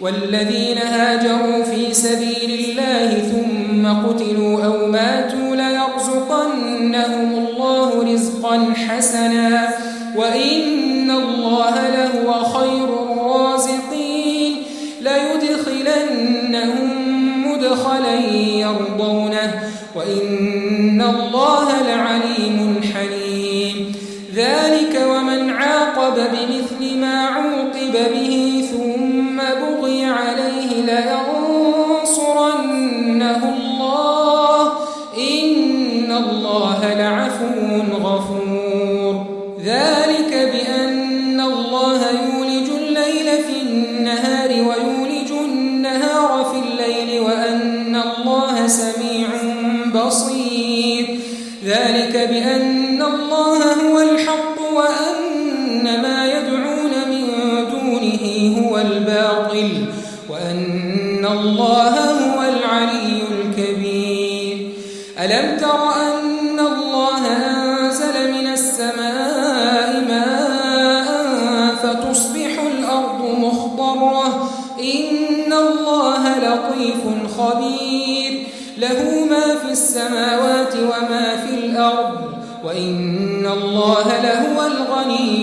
والذين هاجروا في سبيل الله ثم قتلوا أو ماتوا ليرزقنهم الله رزقا حسنا وإن الله لهو خير الرازقين ليدخلنهم مدخلا يرضونه وإن الله لعليم حليم ذلك ومن عاقب بمثل ما عوقب به ثم بغي عليه لينصرنه الله إن الله لعفو غفور ذلك بأن الله يولج الليل في النهار ويولج النهار في الليل وأن الله سميع بصير ذلك بأن الله هو الحق وأن ما يدعون من دونه هو الباطل وأن الله هو العلي الكبير ألم تر أن الله أنزل من السماء ماء فتصبح الأرض مخضرة إن الله لطيف خبير له ما في السماوات وما في الأرض وإن الله لهو الغني